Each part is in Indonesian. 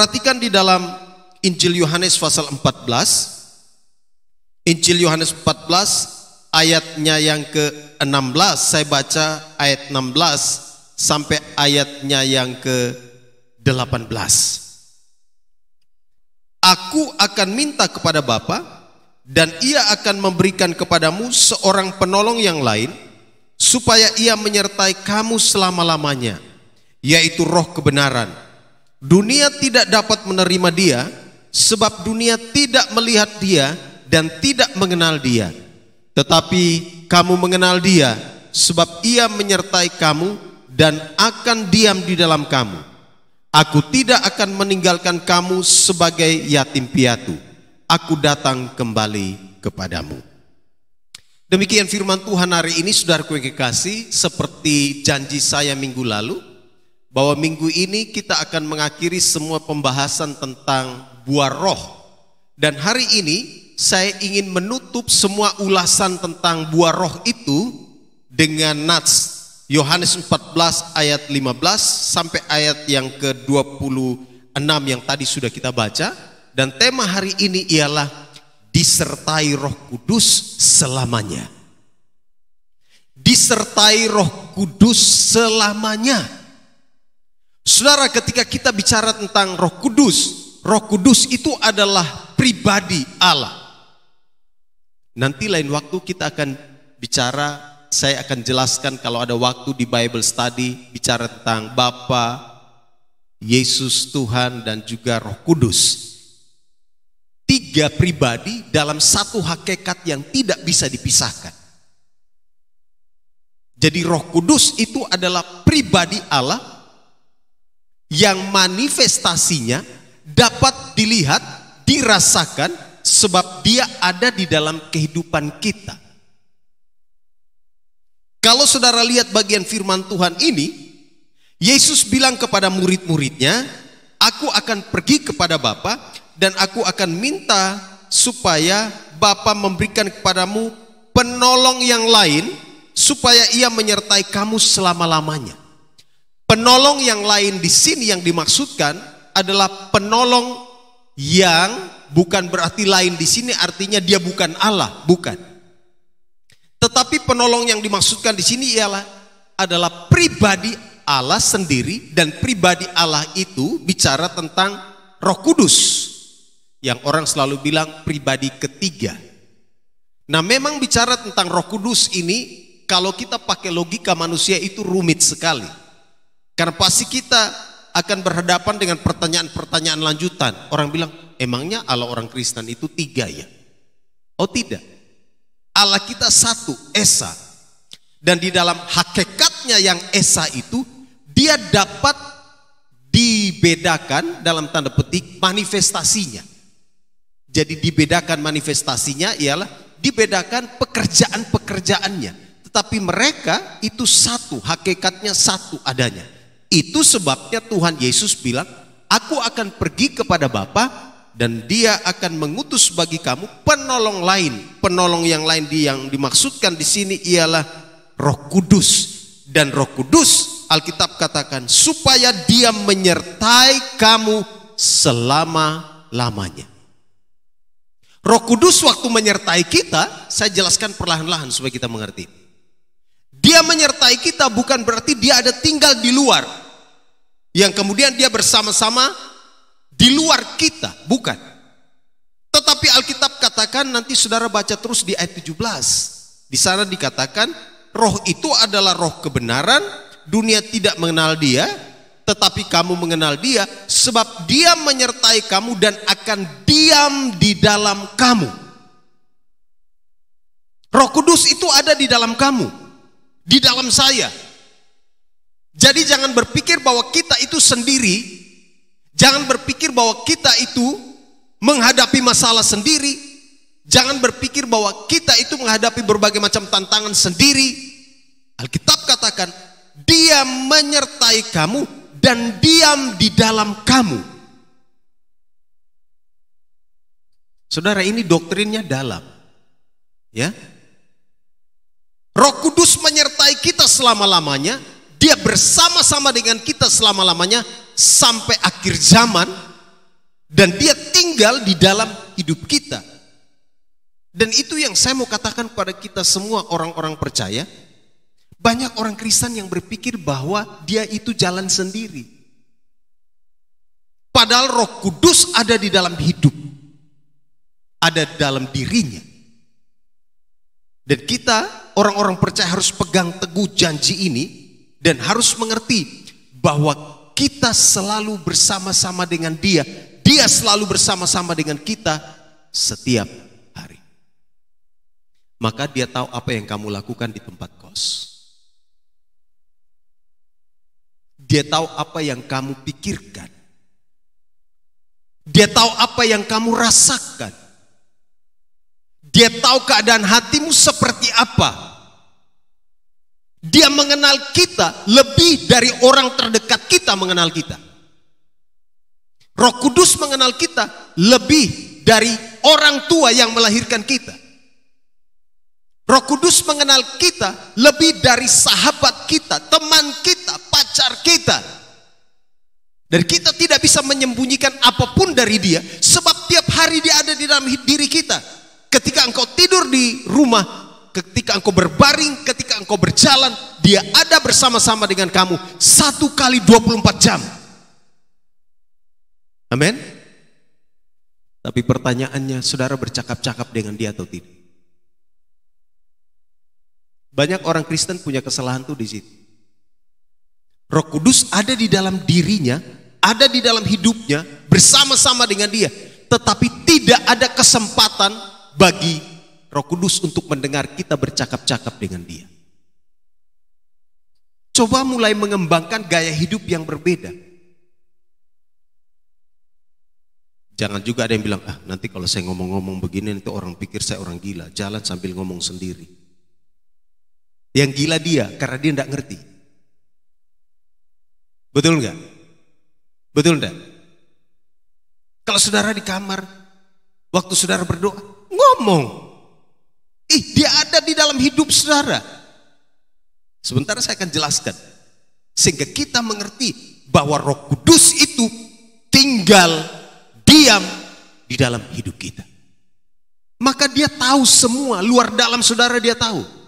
Perhatikan di dalam Injil Yohanes pasal 14. Injil Yohanes 14 ayatnya yang ke-16. Saya baca ayat 16 sampai ayatnya yang ke-18. Aku akan minta kepada Bapa, dan ia akan memberikan kepadamu seorang penolong yang lain, supaya ia menyertai kamu selama-lamanya, yaitu Roh kebenaran. Dunia tidak dapat menerima dia, sebab dunia tidak melihat dia dan tidak mengenal dia. Tetapi kamu mengenal dia, sebab ia menyertai kamu dan akan diam di dalam kamu. Aku tidak akan meninggalkan kamu sebagai yatim piatu. Aku datang kembali kepadamu. Demikian firman Tuhan hari ini, saudaraku yang kekasih, seperti janji saya minggu lalu, bahwa minggu ini kita akan mengakhiri semua pembahasan tentang buah roh. Dan hari ini saya ingin menutup semua ulasan tentang buah roh itu dengan nats Yohanes 14 ayat 15 sampai ayat yang ke-26 yang tadi sudah kita baca. Dan tema hari ini ialah disertai Roh Kudus selamanya. Disertai Roh Kudus selamanya. Saudara, ketika kita bicara tentang Roh Kudus itu adalah pribadi Allah. Nanti lain waktu kita akan bicara, saya akan jelaskan kalau ada waktu di Bible Study, bicara tentang Bapa, Yesus Tuhan, dan juga Roh Kudus. 3 pribadi dalam satu hakikat yang tidak bisa dipisahkan. Jadi Roh Kudus itu adalah pribadi Allah yang manifestasinya dapat dilihat, dirasakan, sebab dia ada di dalam kehidupan kita. Kalau saudara lihat bagian firman Tuhan ini, Yesus bilang kepada murid-muridnya, aku akan pergi kepada Bapa, dan aku akan minta supaya Bapa memberikan kepadamu penolong yang lain, supaya ia menyertai kamu selama-lamanya. Penolong yang lain di sini yang dimaksudkan adalah penolong yang bukan berarti lain di sini artinya dia bukan Allah, bukan. Tetapi penolong yang dimaksudkan di sini adalah pribadi Allah sendiri, dan pribadi Allah itu bicara tentang Roh Kudus, yang orang selalu bilang pribadi ketiga. Nah, memang bicara tentang Roh Kudus ini, kalau kita pakai logika manusia itu rumit sekali. Karena pasti kita akan berhadapan dengan pertanyaan-pertanyaan lanjutan. Orang bilang, emangnya Allah orang Kristen itu 3 ya? Oh tidak. Allah kita satu, Esa. Dan di dalam hakikatnya yang Esa itu, dia dapat dibedakan dalam tanda petik manifestasinya. Jadi dibedakan manifestasinya ialah dibedakan pekerjaan-pekerjaannya. Tetapi mereka itu satu, hakikatnya satu adanya. Itu sebabnya Tuhan Yesus bilang, aku akan pergi kepada Bapa, dan dia akan mengutus bagi kamu penolong lain. Penolong yang lain yang dimaksudkan di sini ialah Roh Kudus. Dan Roh Kudus, Alkitab katakan, supaya dia menyertai kamu selama-lamanya. Roh Kudus waktu menyertai kita, saya jelaskan perlahan-lahan supaya kita mengerti. Dia menyertai kita bukan berarti dia ada tinggal di luar, yang kemudian dia bersama-sama di luar kita, bukan. Tetapi Alkitab katakan, nanti saudara baca terus di ayat 17. Di sana dikatakan, roh itu adalah roh kebenaran, dunia tidak mengenal dia, tetapi kamu mengenal dia, sebab dia menyertai kamu dan akan diam di dalam kamu. Roh Kudus itu ada di dalam kamu, di dalam saya. Jadi jangan berpikir bahwa kita itu sendiri, jangan berpikir bahwa kita itu menghadapi masalah sendiri, jangan berpikir bahwa kita itu menghadapi berbagai macam tantangan sendiri. Alkitab katakan, dia menyertai kamu dan diam di dalam kamu. Saudara, ini doktrinnya dalam, ya. Roh Kudus menyertai kita selama-lamanya. Dia bersama-sama dengan kita selama-lamanya sampai akhir zaman. Dan dia tinggal di dalam hidup kita. Dan itu yang saya mau katakan kepada kita semua orang-orang percaya. Banyak orang Kristen yang berpikir bahwa dia itu jalan sendiri. Padahal Roh Kudus ada di dalam hidup. Ada dalam dirinya. Dan kita orang-orang percaya harus pegang teguh janji ini. Dan harus mengerti bahwa kita selalu bersama-sama dengan dia. Dia selalu bersama-sama dengan kita setiap hari. Maka dia tahu apa yang kamu lakukan di tempat kos. Dia tahu apa yang kamu pikirkan. Dia tahu apa yang kamu rasakan. Dia tahu keadaan hatimu seperti apa. Dia mengenal kita lebih dari orang terdekat kita mengenal kita. Roh Kudus mengenal kita lebih dari orang tua yang melahirkan kita. Roh Kudus mengenal kita lebih dari sahabat kita, teman kita, pacar kita. Dan kita tidak bisa menyembunyikan apapun dari dia, sebab tiap hari dia ada di dalam diri kita. Ketika engkau tidur di rumah, ketika engkau berbaring, ketika engkau berjalan, dia ada bersama-sama dengan kamu 1 kali 24 jam. Amin. Tapi pertanyaannya, saudara bercakap-cakap dengan dia atau tidak? Banyak orang Kristen punya kesalahan tuh di situ. Roh Kudus ada di dalam dirinya, ada di dalam hidupnya, bersama-sama dengan dia. Tetapi tidak ada kesempatan bagi Roh Kudus untuk mendengar kita bercakap-cakap dengan dia. Coba mulai mengembangkan gaya hidup yang berbeda. Jangan juga ada yang bilang, nanti kalau saya ngomong-ngomong begini nanti orang pikir saya orang gila. Jalan sambil ngomong sendiri. Yang gila dia, karena dia tidak ngerti. Betul enggak? Betul enggak? Kalau saudara di kamar, waktu saudara berdoa, ngomong. Dia ada di dalam hidup saudara. Sebentar saya akan jelaskan. Sehingga kita mengerti bahwa Roh Kudus itu tinggal diam di dalam hidup kita. Maka dia tahu semua, luar dalam saudara dia tahu.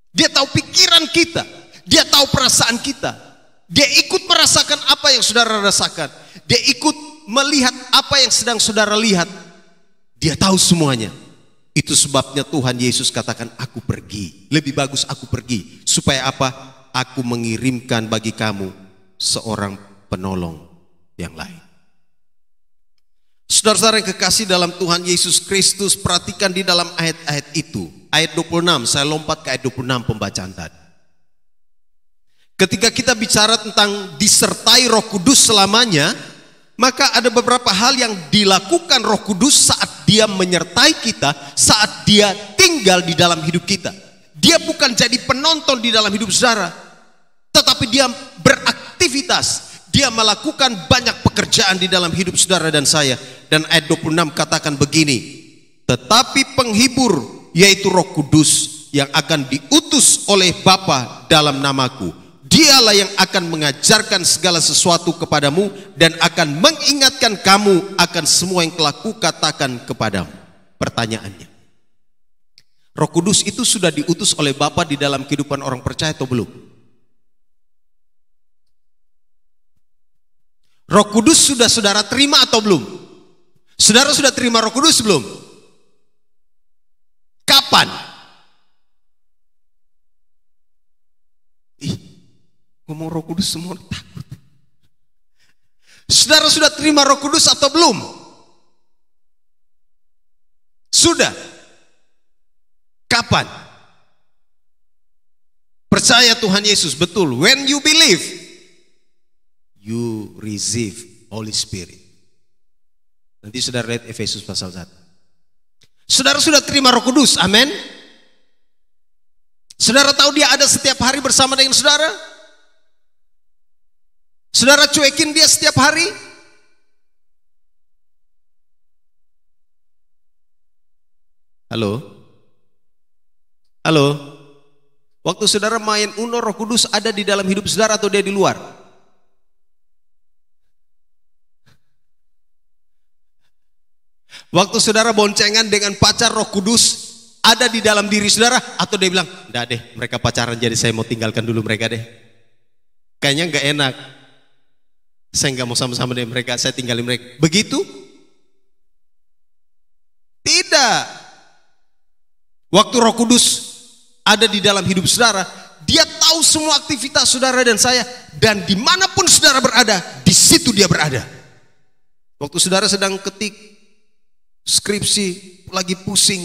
Dia tahu pikiran kita, dia tahu perasaan kita. Dia ikut merasakan apa yang saudara rasakan. Dia ikut melihat apa yang sedang saudara lihat. Dia tahu semuanya. Itu sebabnya Tuhan Yesus katakan, aku pergi. Lebih bagus aku pergi. Supaya apa? Aku mengirimkan bagi kamu seorang penolong yang lain. Saudara-saudara yang kekasih dalam Tuhan Yesus Kristus, perhatikan di dalam ayat-ayat itu. Ayat 26, saya lompat ke ayat 26 pembacaan tadi. Ketika kita bicara tentang disertai Roh Kudus selamanya, maka ada beberapa hal yang dilakukan Roh Kudus saat dia menyertai kita, saat dia tinggal di dalam hidup kita. Dia bukan jadi penonton di dalam hidup saudara, tetapi dia beraktivitas. Dia melakukan banyak pekerjaan di dalam hidup saudara dan saya. Dan ayat 26 katakan begini, tetapi penghibur, yaitu Roh Kudus yang akan diutus oleh Bapa dalam namaku, dialah yang akan mengajarkan segala sesuatu kepadamu dan akan mengingatkan kamu akan semua yang telah kukatakan kepadamu. Pertanyaannya, Roh Kudus itu sudah diutus oleh Bapa di dalam kehidupan orang percaya atau belum? Roh Kudus sudah saudara terima atau belum? Saudara sudah terima Roh Kudus belum? Kapan? Ngomong Roh Kudus semua takut. Saudara sudah terima Roh Kudus atau belum? Sudah. Kapan? Percaya Tuhan Yesus, betul. When you believe, you receive Holy Spirit. Nanti saudara lihat Efesus pasal 1. Saudara sudah terima Roh Kudus, amin. Saudara tahu dia ada setiap hari bersama dengan saudara? Saudara cuekin dia setiap hari? Halo? Halo? Waktu saudara main Uno, Roh Kudus ada di dalam hidup saudara atau dia di luar? Waktu saudara boncengan dengan pacar, Roh Kudus ada di dalam diri saudara, atau dia bilang, enggak deh, mereka pacaran jadi saya mau tinggalkan dulu mereka deh. Kayaknya enggak enak. Saya enggak mau sama-sama dengan mereka, saya tinggalin mereka. Begitu? Tidak. Waktu Roh Kudus ada di dalam hidup saudara, dia tahu semua aktivitas saudara dan saya, dan dimanapun saudara berada, di situ dia berada. Waktu saudara sedang ketik skripsi, lagi pusing,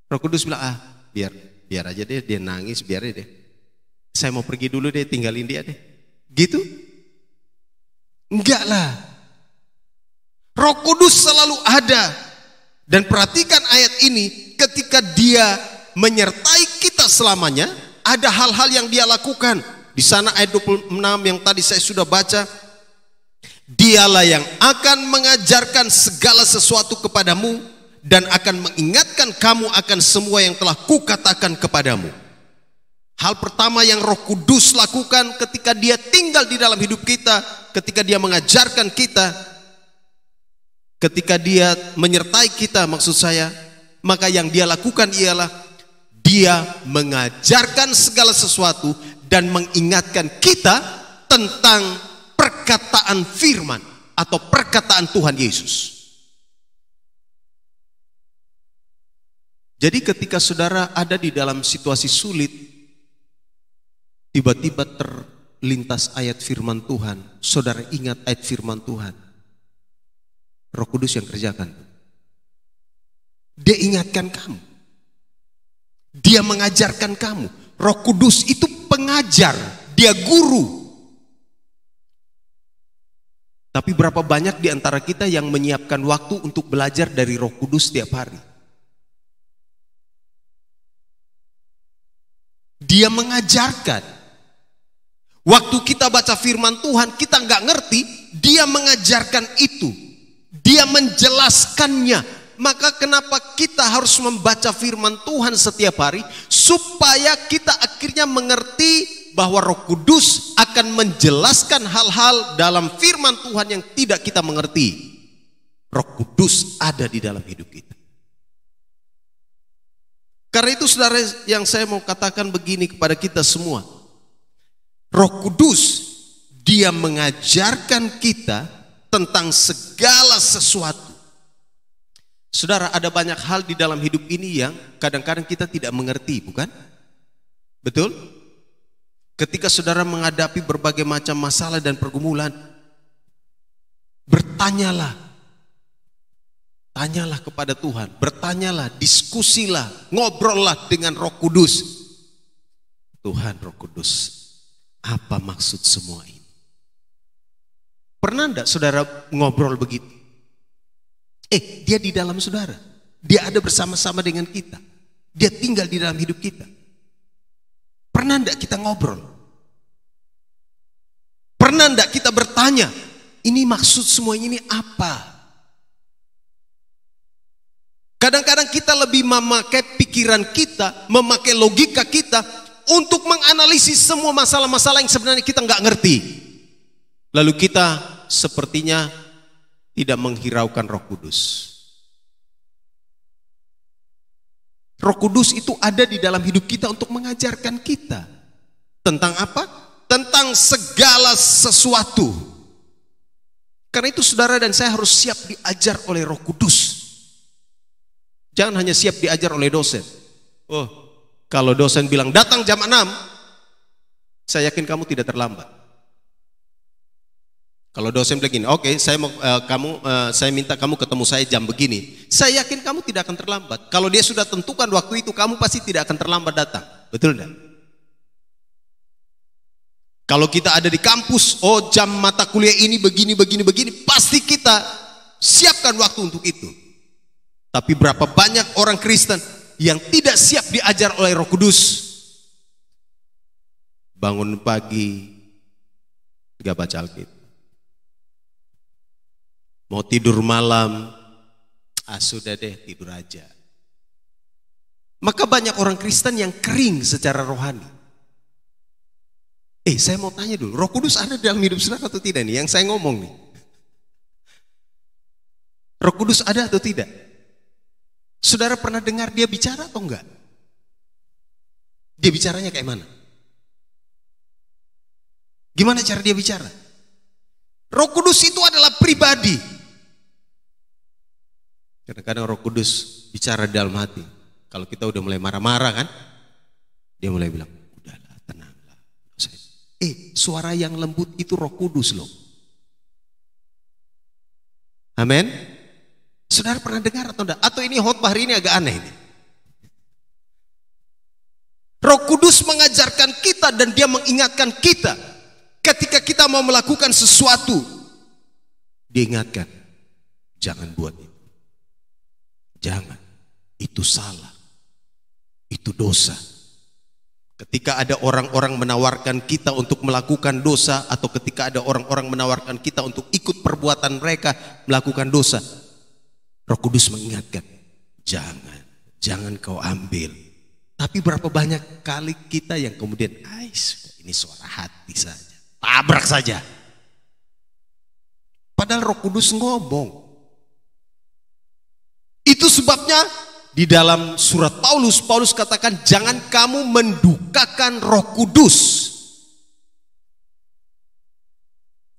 Roh Kudus bilang, biar aja deh, dia nangis, biar deh. Saya mau pergi dulu deh, tinggalin dia deh. Gitu? Enggak lah. Roh Kudus selalu ada. Dan perhatikan ayat ini, ketika dia menyertai kita selamanya, ada hal-hal yang dia lakukan. Di sana ayat 26 yang tadi saya sudah baca, dialah yang akan mengajarkan segala sesuatu kepadamu, dan akan mengingatkan kamu akan semua yang telah kukatakan kepadamu. Hal pertama yang Roh Kudus lakukan ketika dia tinggal di dalam hidup kita, ketika dia mengajarkan kita, ketika dia menyertai kita, maksud saya, maka yang dia lakukan ialah dia mengajarkan segala sesuatu dan mengingatkan kita tentang perkataan firman atau perkataan Tuhan Yesus. Jadi ketika saudara ada di dalam situasi sulit, tiba-tiba terlintas ayat firman Tuhan, saudara ingat ayat firman Tuhan, Roh Kudus yang kerjakan. Dia ingatkan kamu, dia mengajarkan kamu. Roh Kudus itu pengajar, dia guru. Tapi berapa banyak di antara kita yang menyiapkan waktu untuk belajar dari Roh Kudus setiap hari? Dia mengajarkan. Waktu kita baca firman Tuhan, kita nggak ngerti, dia mengajarkan itu. Dia menjelaskannya. Maka kenapa kita harus membaca firman Tuhan setiap hari? Supaya kita akhirnya mengerti bahwa Roh Kudus akan menjelaskan hal-hal dalam firman Tuhan yang tidak kita mengerti. Roh Kudus ada di dalam hidup kita. Karena itu saudara, yang saya mau katakan begini kepada kita semua. Roh Kudus, dia mengajarkan kita tentang segala sesuatu. Saudara, ada banyak hal di dalam hidup ini yang kadang-kadang kita tidak mengerti, bukan? Betul? Ketika saudara menghadapi berbagai macam masalah dan pergumulan, bertanyalah. Tanyalah kepada Tuhan, bertanyalah, diskusilah, ngobrollah dengan Roh Kudus. Tuhan, Roh Kudus, apa maksud semua ini? Pernah enggak saudara ngobrol begitu? Dia di dalam saudara, dia ada bersama-sama dengan kita, dia tinggal di dalam hidup kita. Pernah enggak kita ngobrol? Pernah enggak kita bertanya, ini maksud semua ini apa? Kadang-kadang kita lebih memakai pikiran kita, memakai logika kita untuk menganalisis semua masalah-masalah yang sebenarnya kita nggak ngerti. Lalu kita sepertinya tidak menghiraukan Roh Kudus. Roh Kudus itu ada di dalam hidup kita untuk mengajarkan kita. Tentang apa? Tentang segala sesuatu. Karena itu saudara dan saya harus siap diajar oleh Roh Kudus. Jangan hanya siap diajar oleh dosen. Oh, kalau dosen bilang datang jam 6, saya yakin kamu tidak terlambat. Kalau dosen bilang gini, oke, saya minta kamu ketemu saya jam begini. Saya yakin kamu tidak akan terlambat. Kalau dia sudah tentukan waktu itu, kamu pasti tidak akan terlambat datang. Betul enggak? Kalau kita ada di kampus, oh jam mata kuliah ini begini, pasti kita siapkan waktu untuk itu. Tapi berapa banyak orang Kristen yang tidak siap diajar oleh Roh Kudus. Bangun pagi, gak baca Alkitab. Mau tidur malam, sudah deh tidur aja. Maka banyak orang Kristen yang kering secara rohani. Saya mau tanya dulu, Roh Kudus ada dalam hidup saudara atau tidak nih? Yang saya ngomong nih. Roh Kudus ada atau tidak? Saudara pernah dengar dia bicara atau enggak? Dia bicaranya kayak mana? Gimana cara dia bicara? Roh Kudus itu adalah pribadi. Kadang-kadang Roh Kudus bicara di dalam hati. Kalau kita udah mulai marah-marah kan, dia mulai bilang, udahlah, tenanglah. Suara yang lembut itu Roh Kudus loh. Amin. Saudara pernah dengar atau enggak? Atau ini khotbah hari ini agak aneh ini? Roh Kudus mengajarkan kita dan dia mengingatkan kita. Ketika kita mau melakukan sesuatu, dia ingatkan, jangan buat itu. Jangan, itu salah. Itu dosa. Ketika ada orang-orang menawarkan kita untuk melakukan dosa, atau ketika ada orang-orang menawarkan kita untuk ikut perbuatan mereka melakukan dosa, Roh Kudus mengingatkan, jangan kau ambil. Tapi berapa banyak kali kita yang kemudian, ini suara hati saja, tabrak saja. Padahal Roh Kudus ngomong. Itu sebabnya di dalam surat Paulus katakan, jangan kamu mendukakan Roh Kudus.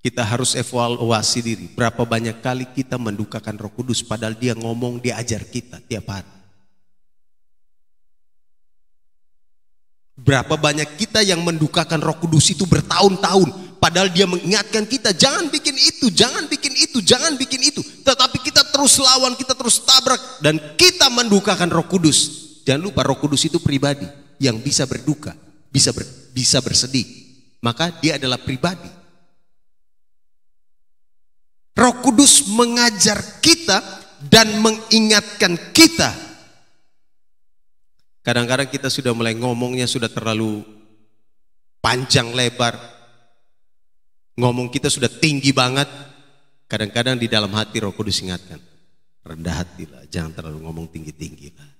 Kita harus evaluasi diri. Berapa banyak kali kita mendukakan Roh Kudus padahal dia ngomong, dia ajar kita tiap hari. Berapa banyak kita yang mendukakan Roh Kudus itu bertahun-tahun padahal dia mengingatkan kita, jangan bikin itu, jangan bikin itu, jangan bikin itu. Tetapi kita terus lawan, kita terus tabrak dan kita mendukakan Roh Kudus. Jangan lupa Roh Kudus itu pribadi yang bisa berduka, bisa bersedih. Maka dia adalah pribadi. Roh Kudus mengajar kita dan mengingatkan kita. Kadang-kadang kita sudah mulai ngomongnya sudah terlalu panjang lebar. Ngomong kita sudah tinggi banget. Kadang-kadang di dalam hati Roh Kudus ingatkan, rendah hatilah, jangan terlalu ngomong tinggi-tinggi lah.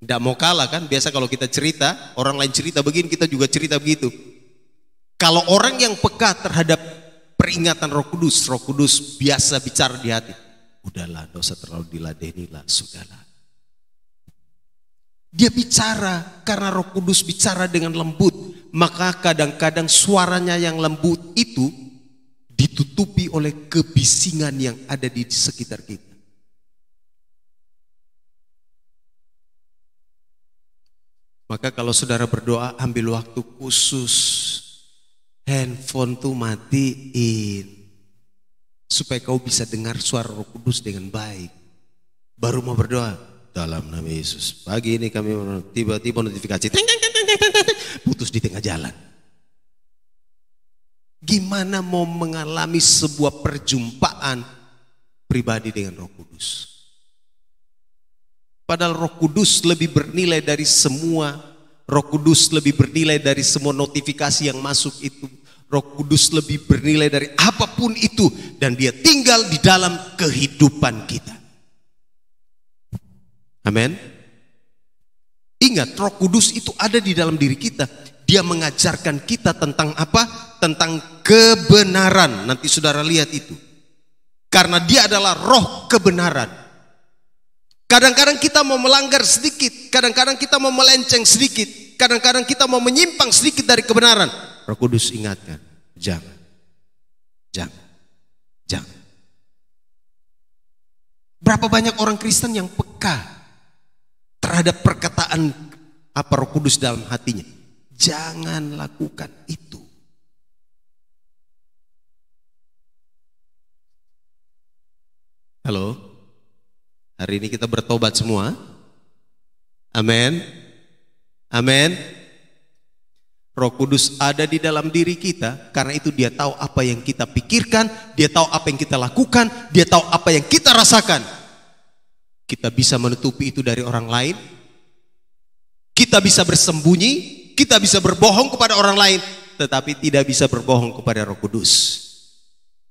Tidak mau kalah kan, biasa kalau kita cerita, orang lain cerita begini, kita juga cerita begitu. Kalau orang yang peka terhadap peringatan Roh Kudus biasa bicara di hati, udahlah, dosa terlalu diladenilah, sudahlah. Dia bicara karena Roh Kudus bicara dengan lembut, maka kadang-kadang suaranya yang lembut itu ditutupi oleh kebisingan yang ada di sekitar kita. Maka kalau saudara berdoa, ambil waktu khusus, handphone tuh matiin, supaya kau bisa dengar suara Roh Kudus dengan baik. Baru mau berdoa, dalam nama Yesus, pagi ini kami tiba-tiba notifikasi putus di tengah jalan. Gimana mau mengalami sebuah perjumpaan pribadi dengan Roh Kudus? Padahal Roh Kudus lebih bernilai dari semua. Roh Kudus lebih bernilai dari semua notifikasi yang masuk itu. Roh Kudus lebih bernilai dari apapun itu, dan dia tinggal di dalam kehidupan kita. Amin. Ingat, Roh Kudus itu ada di dalam diri kita. Dia mengajarkan kita tentang apa? Tentang kebenaran. Nanti saudara lihat itu. Karena dia adalah roh kebenaran. Kadang-kadang kita mau melanggar sedikit, kadang-kadang kita mau melenceng sedikit, kadang-kadang kita mau menyimpang sedikit dari kebenaran. Roh Kudus ingatkan, jangan. Berapa banyak orang Kristen yang peka terhadap perkataan apa Roh Kudus dalam hatinya. Jangan lakukan itu. Halo, hari ini kita bertobat semua. Amin. Amin. Roh Kudus ada di dalam diri kita, karena itu dia tahu apa yang kita pikirkan, dia tahu apa yang kita lakukan, dia tahu apa yang kita rasakan. Kita bisa menutupi itu dari orang lain, kita bisa bersembunyi, kita bisa berbohong kepada orang lain, tetapi tidak bisa berbohong kepada Roh Kudus.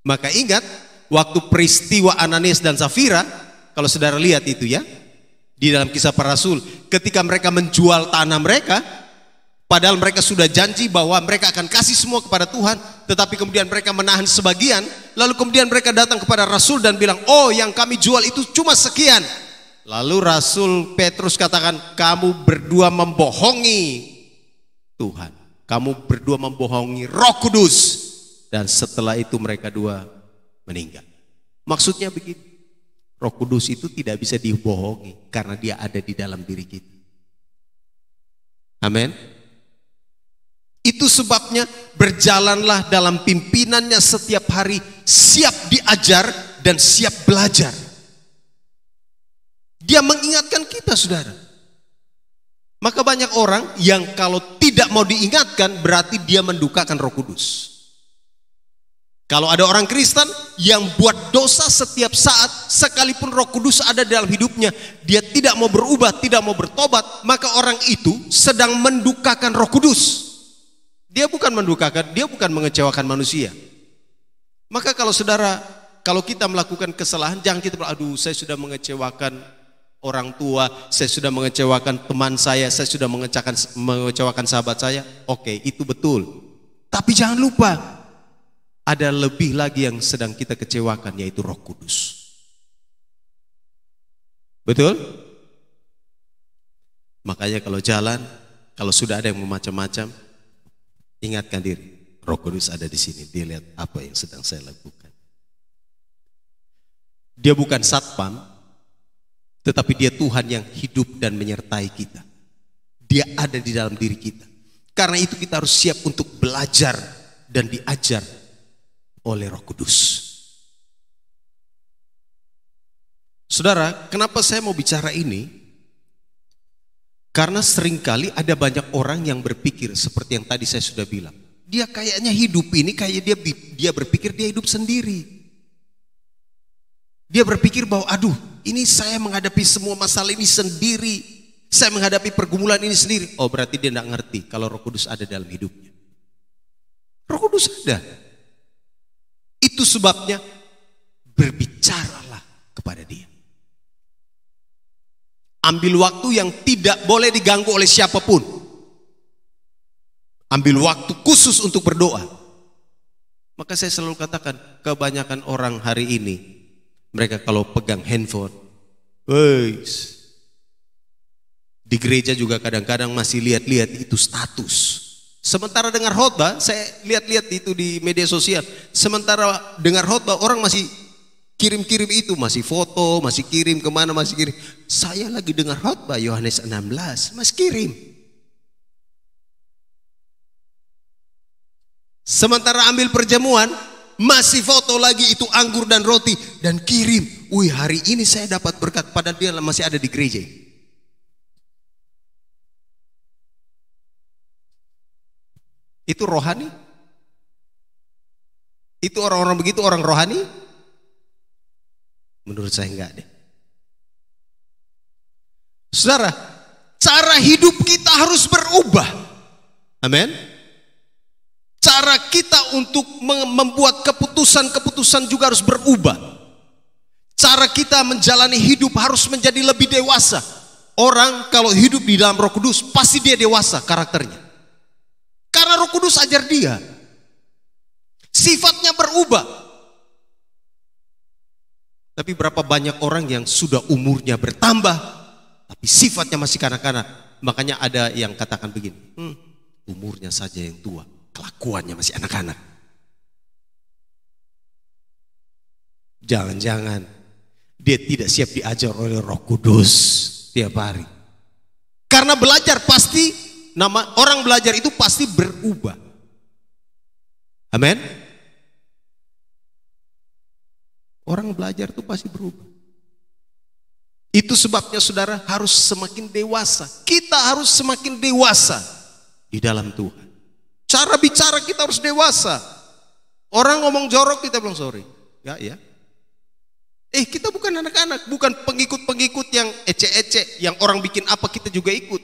Maka ingat, waktu peristiwa Ananias dan Safira, kalau saudara lihat itu ya, di dalam Kisah Para Rasul, ketika mereka menjual tanah mereka, padahal mereka sudah janji bahwa mereka akan kasih semua kepada Tuhan, tetapi kemudian mereka menahan sebagian, lalu kemudian mereka datang kepada Rasul dan bilang, oh yang kami jual itu cuma sekian. Lalu Rasul Petrus katakan, kamu berdua membohongi Tuhan, kamu berdua membohongi Roh Kudus. Dan setelah itu mereka dua meninggal. Maksudnya begini, Roh Kudus itu tidak bisa dibohongi karena dia ada di dalam diri kita. Amin. Itu sebabnya berjalanlah dalam pimpinannya setiap hari, siap diajar dan siap belajar. Dia mengingatkan kita, saudara. Maka banyak orang yang kalau tidak mau diingatkan berarti dia mendukakan Roh Kudus. Kalau ada orang Kristen yang buat dosa setiap saat, sekalipun Roh Kudus ada dalam hidupnya, dia tidak mau berubah, tidak mau bertobat, maka orang itu sedang mendukakan Roh Kudus. Dia bukan mendukakan, dia bukan mengecewakan manusia. Maka kalau saudara, kalau kita melakukan kesalahan, jangan kita bilang, aduh saya sudah mengecewakan orang tua, saya sudah mengecewakan teman saya sudah mengecewakan sahabat saya. Oke, itu betul. Tapi jangan lupa, ada lebih lagi yang sedang kita kecewakan, yaitu Roh Kudus. Betul? Makanya kalau jalan, kalau sudah ada yang macam-macam, ingatkan diri, Roh Kudus ada di sini. Dia lihat apa yang sedang saya lakukan. Dia bukan satpam, tetapi dia Tuhan yang hidup dan menyertai kita. Dia ada di dalam diri kita. Karena itu kita harus siap untuk belajar dan diajar oleh Roh Kudus. Saudara, kenapa saya mau bicara ini? Karena seringkali ada banyak orang yang berpikir seperti yang tadi saya sudah bilang. Dia kayaknya hidup ini kayak dia berpikir dia hidup sendiri. Dia berpikir bahwa aduh, ini saya menghadapi semua masalah ini sendiri. Saya menghadapi pergumulan ini sendiri. Oh, berarti dia tidak ngerti kalau Roh Kudus ada dalam hidupnya. Roh Kudus ada. Itu sebabnya berbicaralah kepada dia. Ambil waktu yang tidak boleh diganggu oleh siapapun. Ambil waktu khusus untuk berdoa. Maka saya selalu katakan, kebanyakan orang hari ini, mereka kalau pegang handphone, di gereja juga kadang-kadang masih lihat-lihat itu status. Sementara dengar khotbah, saya lihat-lihat itu di media sosial. Sementara dengar khotbah, orang masih kirim-kirim itu, masih foto, masih kirim kemana, masih kirim. Saya lagi dengar khotbah Yohanes 16, masih kirim. Sementara ambil perjamuan, masih foto lagi itu anggur dan roti dan kirim. Wih, hari ini saya dapat berkat, padahal dia masih ada di gereja. Itu rohani? Itu orang-orang begitu orang rohani? Menurut saya enggak deh. Saudara, cara hidup kita harus berubah. Amin. Cara kita untuk membuat keputusan-keputusan juga harus berubah. Cara kita menjalani hidup harus menjadi lebih dewasa. Orang kalau hidup di dalam Roh Kudus pasti dia dewasa karakternya. Karena Roh Kudus ajar dia. Sifatnya berubah. Tapi berapa banyak orang yang sudah umurnya bertambah, tapi sifatnya masih kanak-kanak. Makanya ada yang katakan begini, umurnya saja yang tua, kelakuannya masih anak-anak. Jangan-jangan dia tidak siap diajar oleh Roh Kudus tiap hari. Karena belajar pasti, orang belajar itu pasti berubah. Amin. Orang belajar itu pasti berubah. Itu sebabnya saudara harus semakin dewasa. Kita harus semakin dewasa di dalam Tuhan. Cara bicara kita harus dewasa. Orang ngomong jorok kita bilang sorry. Ya. Kita bukan anak-anak, bukan pengikut-pengikut yang ece-ece, yang orang bikin apa kita juga ikut.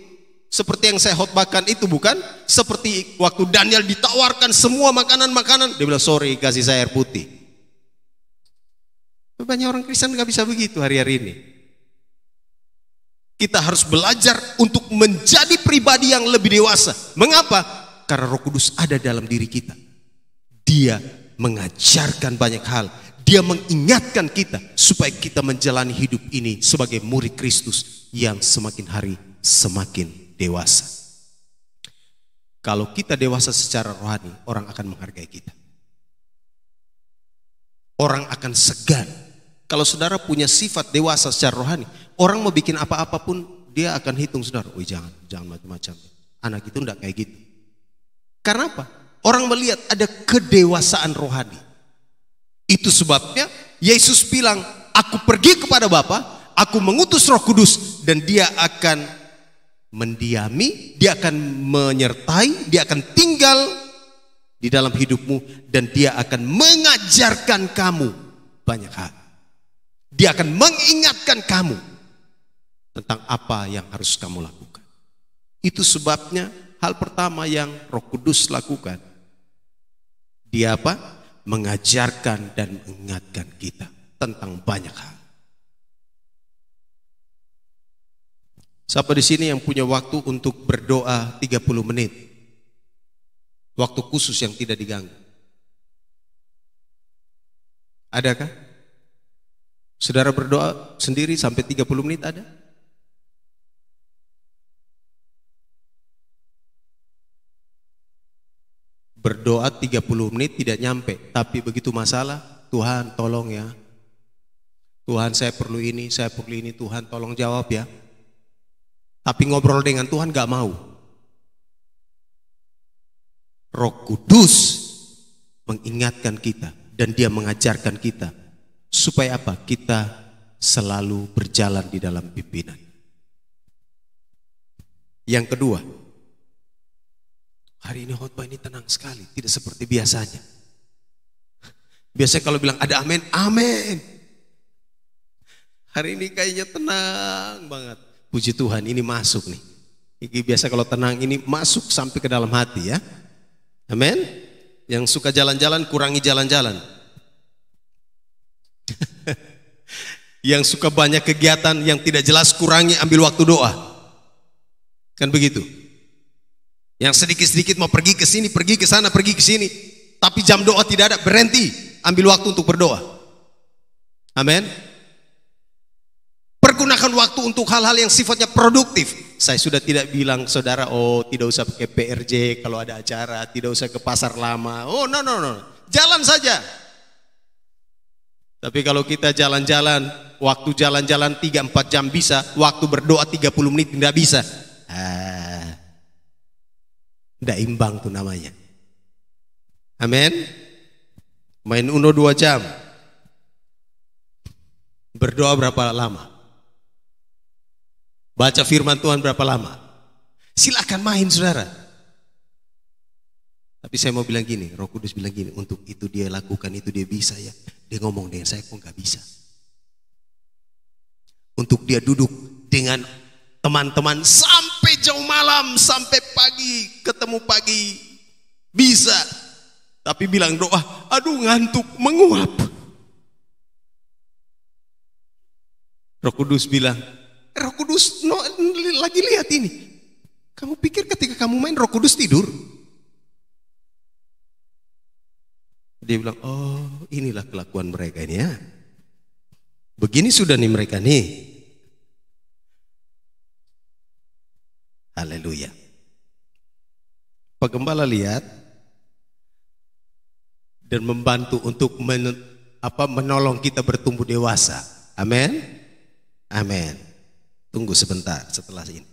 Seperti yang saya khotbahkan itu, bukan? Seperti waktu Daniel ditawarkan semua makanan-makanan, dia bilang sorry, kasih saya air putih. Banyak orang Kristen gak bisa begitu hari-hari ini. Kita harus belajar untuk menjadi pribadi yang lebih dewasa. Mengapa? Karena Roh Kudus ada dalam diri kita. Dia mengajarkan banyak hal. Dia mengingatkan kita supaya kita menjalani hidup ini sebagai murid Kristus yang semakin hari semakin dewasa. Kalau kita dewasa secara rohani, orang akan menghargai kita. Orang akan segan. Kalau saudara punya sifat dewasa secara rohani, orang mau bikin apa-apa pun dia akan hitung saudara. Oh jangan macam-macam. Anak itu enggak kayak gitu. Karena apa? Orang melihat ada kedewasaan rohani. Itu sebabnya Yesus bilang, aku pergi kepada Bapa, aku mengutus Roh Kudus, dan dia akan mendiami, dia akan menyertai, dia akan tinggal di dalam hidupmu, dan dia akan mengajarkan kamu banyak hal. Dia akan mengingatkan kamu tentang apa yang harus kamu lakukan. Itu sebabnya hal pertama yang Roh Kudus lakukan, dia apa? Mengajarkan dan mengingatkan kita tentang banyak hal. Siapa di sini yang punya waktu untuk berdoa 30 menit? Waktu khusus yang tidak diganggu. Adakah? Saudara berdoa sendiri sampai 30 menit ada? Berdoa 30 menit tidak nyampe, tapi begitu masalah, Tuhan tolong ya. Tuhan saya perlu ini, Tuhan tolong jawab ya. Tapi ngobrol dengan Tuhan gak mau. Roh Kudus mengingatkan kita dan dia mengajarkan kita. Supaya apa? Kita selalu berjalan di dalam pimpinan. Yang kedua, hari ini khotbah ini tenang sekali, tidak seperti biasanya. Biasanya kalau bilang ada amin, amin. Hari ini kayaknya tenang banget. Puji Tuhan, ini masuk nih. Ini biasa kalau tenang ini masuk sampai ke dalam hati ya. Amin. Yang suka jalan-jalan kurangi jalan-jalan. Yang suka banyak kegiatan yang tidak jelas kurangi, ambil waktu doa. Kan begitu. Yang sedikit-sedikit mau pergi ke sini, pergi ke sana, pergi ke sini, tapi jam doa tidak ada, berhenti, ambil waktu untuk berdoa. Amin. Pergunakan waktu untuk hal-hal yang sifatnya produktif. Saya sudah tidak bilang saudara, oh tidak usah pakai PRJ kalau ada acara, tidak usah ke pasar lama. Oh no. Jalan saja. Tapi kalau kita jalan-jalan, waktu jalan-jalan 3-4 jam bisa, waktu berdoa 30 menit tidak bisa. Tidak imbang tuh namanya. Amin. Main Uno 2 jam. Berdoa berapa lama? Baca firman Tuhan berapa lama? Silakan main saudara. Tapi saya mau bilang gini, Roh Kudus bilang gini, untuk itu dia lakukan, itu dia bisa ya. Dia ngomong dengan saya kok gak bisa. Untuk dia duduk dengan teman-teman sampai jauh malam, sampai pagi, ketemu pagi, bisa. Tapi bilang doa, aduh ngantuk, menguap. Roh Kudus bilang, Roh Kudus lagi lihat ini. Kamu pikir ketika kamu main Roh Kudus tidur? Dia bilang, oh inilah kelakuan mereka ini ya. Begini sudah nih mereka nih. Haleluya. Pak Gembala lihat dan membantu untuk menolong kita bertumbuh dewasa. Amin. Amin. Tunggu sebentar setelah ini.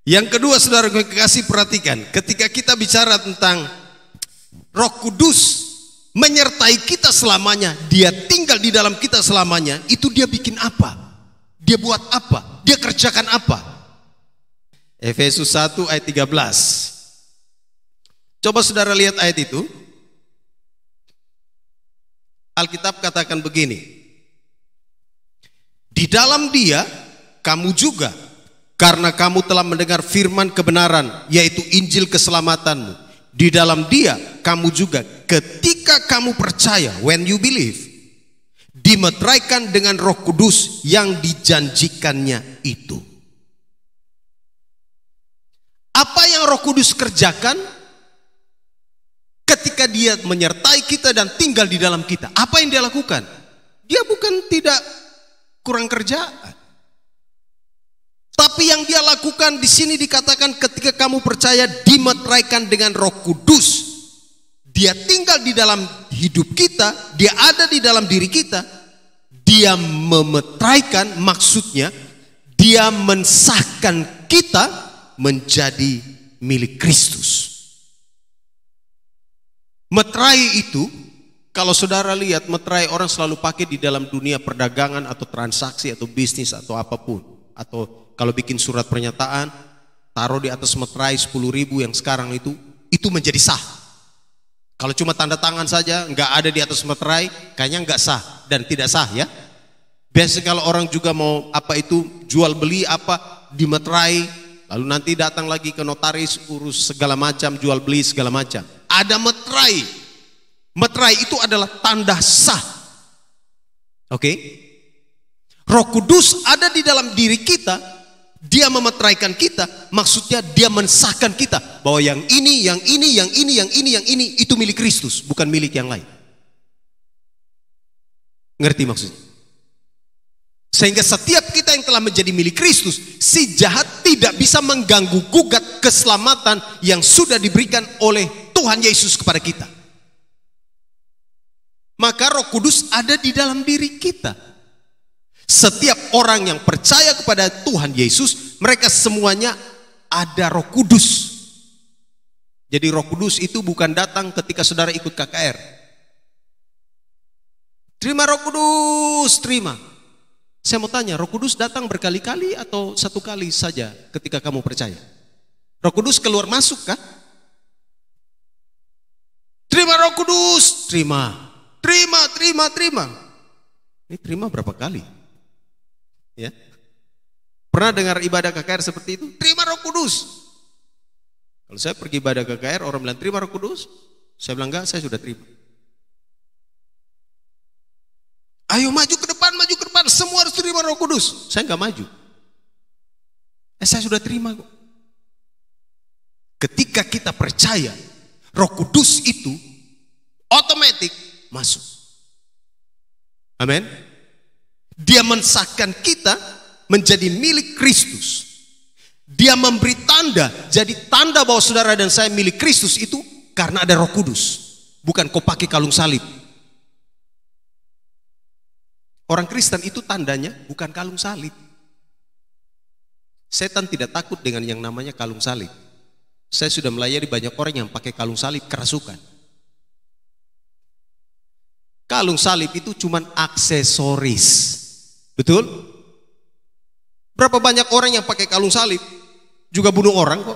Yang kedua saudara kasih perhatikan, ketika kita bicara tentang Roh Kudus menyertai kita selamanya, dia tinggal di dalam kita selamanya, itu dia bikin apa? Dia buat apa? Dia kerjakan apa? Efesus 1 ayat 13. Coba saudara lihat ayat itu. Alkitab katakan begini. Di dalam dia kamu juga, karena kamu telah mendengar firman kebenaran, yaitu Injil keselamatanmu. Di dalam dia kamu juga ketika kamu percaya, when you believe, dimeteraikan dengan Roh Kudus yang dijanjikannya itu. Apa yang Roh Kudus kerjakan ketika dia menyertai kita dan tinggal di dalam kita? Apa yang dia lakukan? Dia bukan tidak kurang kerjaan. Tapi yang dia lakukan di sini dikatakan ketika kamu percaya dimeteraikan dengan Roh Kudus. Dia tinggal di dalam hidup kita, dia ada di dalam diri kita. Dia memeteraikan, maksudnya dia mensahkan kita menjadi milik Kristus. Meterai itu, kalau saudara lihat, meterai orang selalu pakai di dalam dunia perdagangan atau transaksi atau bisnis atau apapun. Atau kalau bikin surat pernyataan, taruh di atas meterai 10.000 yang sekarang itu menjadi sah. Kalau cuma tanda tangan saja, nggak ada di atas meterai, kayaknya nggak sah dan tidak sah ya. Biasanya kalau orang juga mau apa itu jual beli apa di meterai, lalu nanti datang lagi ke notaris urus segala macam, jual beli segala macam. Ada meterai. Meterai itu adalah tanda sah. Oke? Roh Kudus ada di dalam diri kita. Dia memeteraikan kita, maksudnya dia mensahkan kita bahwa yang ini itu milik Kristus, bukan milik yang lain. Ngerti maksudnya? Sehingga setiap kita yang telah menjadi milik Kristus, si jahat tidak bisa mengganggu gugat keselamatan yang sudah diberikan oleh Tuhan Yesus kepada kita. Maka Roh Kudus ada di dalam diri kita. Setiap orang yang percaya kepada Tuhan Yesus, mereka semuanya ada Roh Kudus. Jadi Roh Kudus itu bukan datang ketika saudara ikut KKR. Terima Roh Kudus, terima. Saya mau tanya, Roh Kudus datang berkali-kali atau satu kali saja ketika kamu percaya? Roh Kudus keluar masuk kah? Terima Roh Kudus, terima. Terima. Ini terima berapa kali? Ya. Pernah dengar ibadah KKR seperti itu? Terima Roh Kudus. Kalau saya pergi ibadah KKR, orang bilang terima Roh Kudus. Saya bilang enggak, saya sudah terima. Ayo maju ke depan, semua harus terima Roh Kudus. Saya enggak maju. Saya sudah terima kok. Ketika kita percaya, Roh Kudus itu otomatis masuk. Amin. Dia mensahkan kita menjadi milik Kristus. Dia memberi tanda, jadi tanda bahwa saudara dan saya milik Kristus itu karena ada Roh Kudus. Bukan kau pakai kalung salib. Orang Kristen itu tandanya bukan kalung salib. Setan tidak takut dengan yang namanya kalung salib. Saya sudah melayani banyak orang yang pakai kalung salib kerasukan. Kalung salib itu cuman aksesoris. Betul? Berapa banyak orang yang pakai kalung salib juga bunuh orang kok.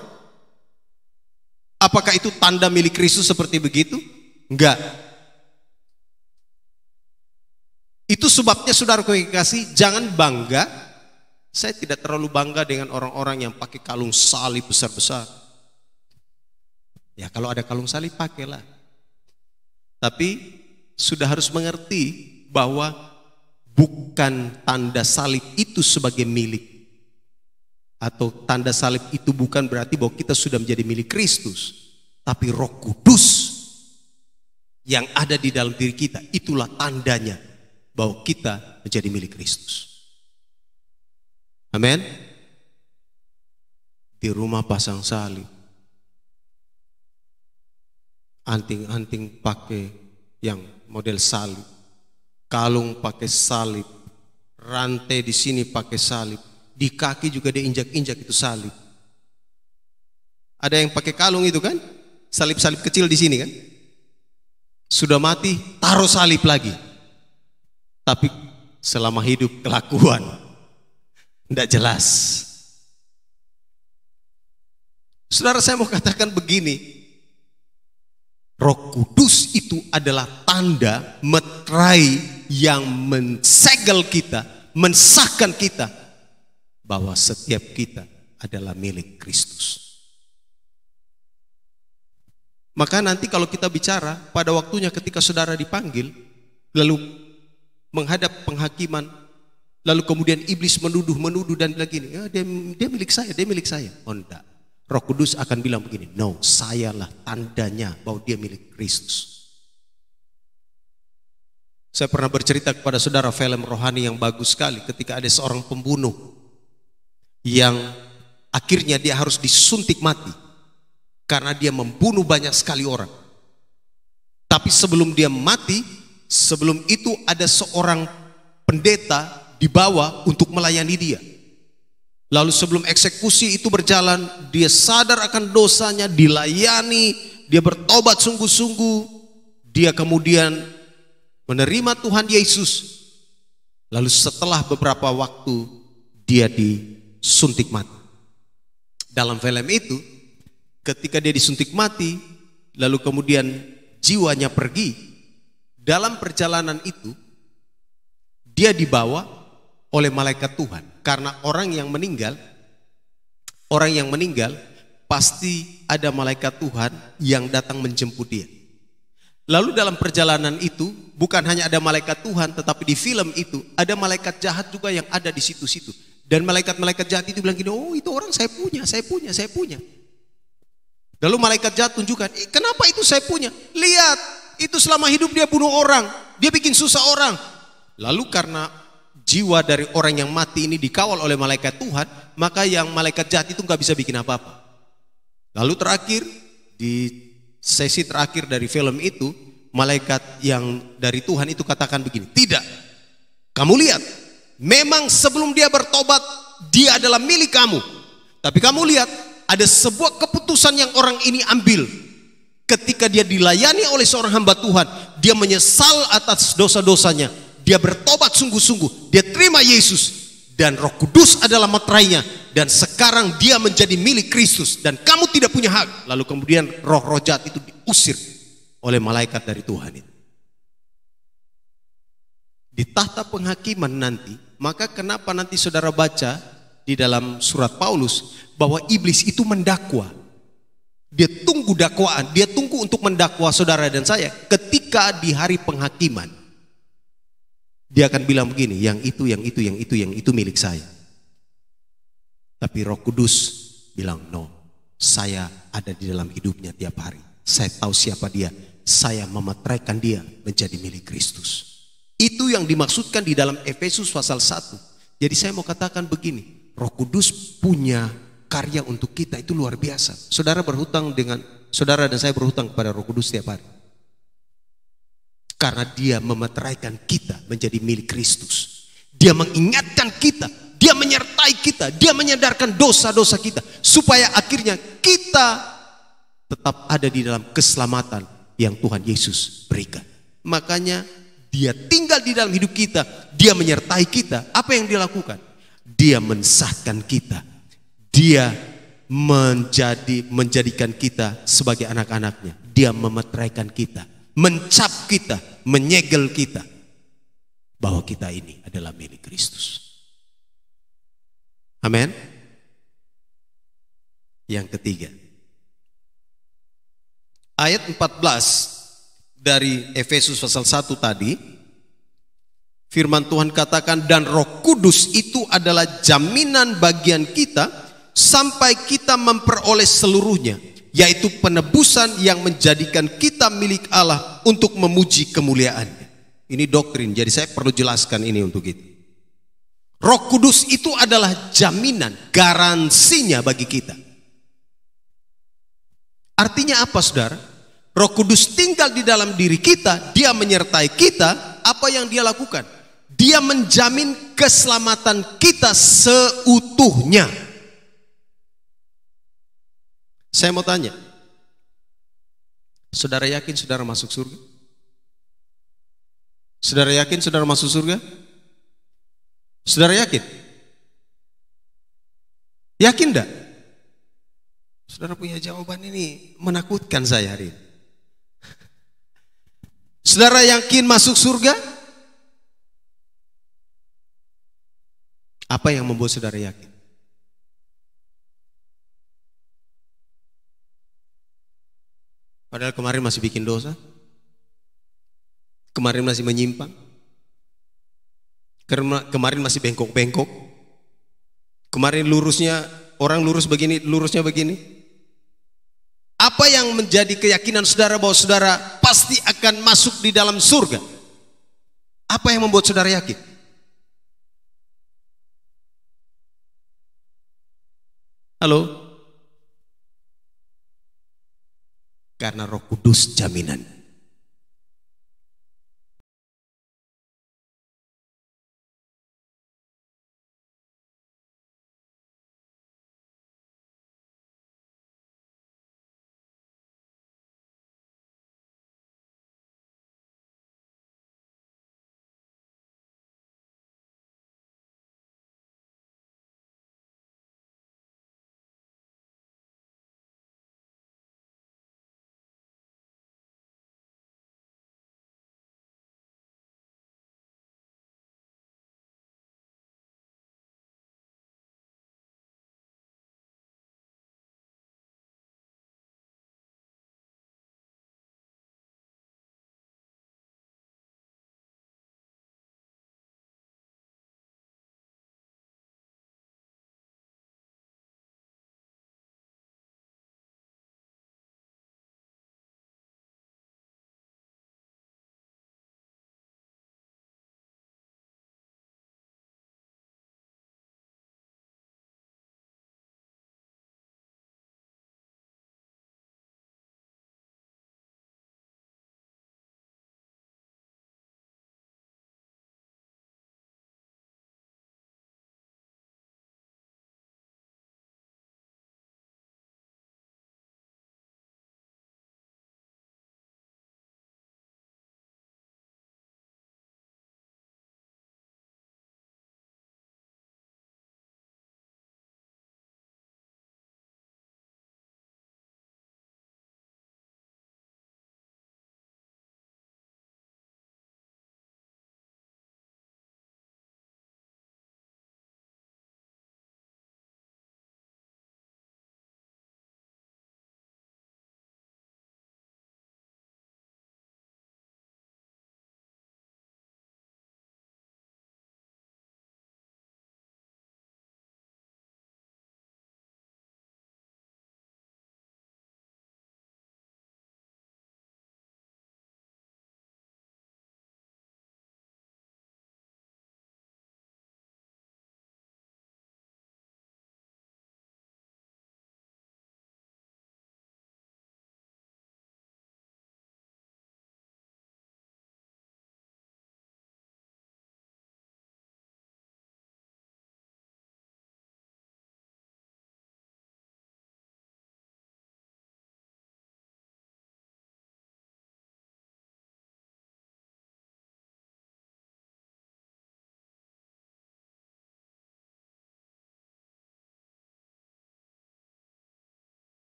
Apakah itu tanda milik Kristus seperti begitu? Enggak. Itu sebabnya saudara kasih, jangan bangga. Saya tidak terlalu bangga dengan orang-orang yang pakai kalung salib besar-besar. Ya kalau ada kalung salib pakailah. Tapi sudah harus mengerti bahwa bukan tanda salib itu sebagai milik. Atau tanda salib itu bukan berarti bahwa kita sudah menjadi milik Kristus. Tapi Roh Kudus yang ada di dalam diri kita, itulah tandanya bahwa kita menjadi milik Kristus. Amin. Di rumah pasang salib. Anting-anting pakai yang model salib. Kalung pakai salib, rantai di sini pakai salib, di kaki juga diinjak-injak itu salib. Ada yang pakai kalung itu kan, salib-salib kecil di sini kan. Sudah mati, taruh salib lagi. Tapi selama hidup kelakuan, tidak jelas. Saudara, saya mau katakan begini. Roh Kudus itu adalah tanda meterai yang mensegel kita, mensahkan kita bahwa setiap kita adalah milik Kristus. Maka nanti kalau kita bicara pada waktunya ketika saudara dipanggil, lalu menghadap penghakiman, lalu kemudian iblis menuduh dan lagi ini, dia milik saya. Oh enggak. Roh Kudus akan bilang begini, no, sayalah tandanya bahwa dia milik Kristus. Saya pernah bercerita kepada saudara film rohani yang bagus sekali ketika ada seorang pembunuh yang akhirnya dia harus disuntik mati karena dia membunuh banyak sekali orang. Tapi sebelum dia mati, sebelum itu ada seorang pendeta dibawa untuk melayani dia. Lalu sebelum eksekusi itu berjalan, dia sadar akan dosanya, dilayani, dia bertobat sungguh-sungguh, dia kemudian menerima Tuhan Yesus. Lalu setelah beberapa waktu dia disuntik mati. Dalam film itu, ketika dia disuntik mati, lalu kemudian jiwanya pergi. Dalam perjalanan itu, dia dibawa oleh malaikat Tuhan. Karena orang yang meninggal pasti ada malaikat Tuhan yang datang menjemput dia. Lalu dalam perjalanan itu bukan hanya ada malaikat Tuhan, tetapi di film itu ada malaikat jahat juga yang ada di situ-situ. Dan malaikat-malaikat jahat itu bilang gini, oh itu orang saya punya. Lalu malaikat jahat tunjukkan, kenapa itu saya punya? Lihat, itu selama hidup dia bunuh orang, dia bikin susah orang. Lalu karena jiwa dari orang yang mati ini dikawal oleh malaikat Tuhan, maka yang malaikat jahat itu nggak bisa bikin apa-apa. Lalu terakhir, di sesi terakhir dari film itu, malaikat yang dari Tuhan itu katakan begini, tidak, kamu lihat, memang sebelum dia bertobat, dia adalah milik kamu. Tapi kamu lihat, ada sebuah keputusan yang orang ini ambil. Ketika dia dilayani oleh seorang hamba Tuhan, dia menyesal atas dosa-dosanya. Dia bertobat sungguh-sungguh, dia terima Yesus, dan Roh Kudus adalah materainya, dan sekarang dia menjadi milik Kristus, dan kamu tidak punya hak. Lalu kemudian roh-roh jahat itu diusir oleh malaikat dari Tuhan itu. Di tahta penghakiman nanti, maka kenapa nanti saudara baca di dalam surat Paulus bahwa iblis itu mendakwa. Dia tunggu dakwaan, dia tunggu untuk mendakwa saudara dan saya ketika di hari penghakiman. Dia akan bilang begini, yang itu milik saya. Tapi Roh Kudus bilang, no, saya ada di dalam hidupnya tiap hari. Saya tahu siapa dia, saya memeteraikan dia menjadi milik Kristus. Itu yang dimaksudkan di dalam Efesus pasal 1. Jadi saya mau katakan begini, Roh Kudus punya karya untuk kita, itu luar biasa. Saudara dan saya berhutang kepada Roh Kudus tiap hari. Karena dia memeteraikan kita menjadi milik Kristus. Dia mengingatkan kita, dia menyertai kita, dia menyadarkan dosa-dosa kita. Supaya akhirnya kita tetap ada di dalam keselamatan yang Tuhan Yesus berikan. Makanya dia tinggal di dalam hidup kita, dia menyertai kita. Apa yang dia lakukan? Dia mensahkan kita. Dia menjadikan kita sebagai anak-anaknya. Dia memeteraikan kita, mencap kita, menyegel kita bahwa kita ini adalah milik Kristus. Amin. Yang ketiga, ayat 14 dari Efesus pasal 1 tadi, firman Tuhan katakan, dan Roh Kudus itu adalah jaminan bagian kita sampai kita memperoleh seluruhnya, yaitu penebusan yang menjadikan kita milik Allah untuk memuji kemuliaannya. Ini doktrin, jadi saya perlu jelaskan ini untuk kita. Roh Kudus itu adalah jaminan, garansinya bagi kita. Artinya apa, saudara? Roh Kudus tinggal di dalam diri kita, dia menyertai kita. Apa yang dia lakukan? Dia menjamin keselamatan kita seutuhnya. Saya mau tanya, saudara yakin saudara masuk surga? Saudara yakin saudara masuk surga? Saudara yakin? Yakin enggak? Saudara punya jawaban ini menakutkan saya hari ini. Saudara yakin masuk surga? Apa yang membuat saudara yakin? Padahal kemarin masih bikin dosa, kemarin masih menyimpang, kemarin masih bengkok-bengkok, kemarin lurusnya, orang lurus begini, lurusnya begini. Apa yang menjadi keyakinan saudara bahwa saudara pasti akan masuk di dalam surga? Apa yang membuat saudara yakin? Halo? Karena Roh Kudus jaminan.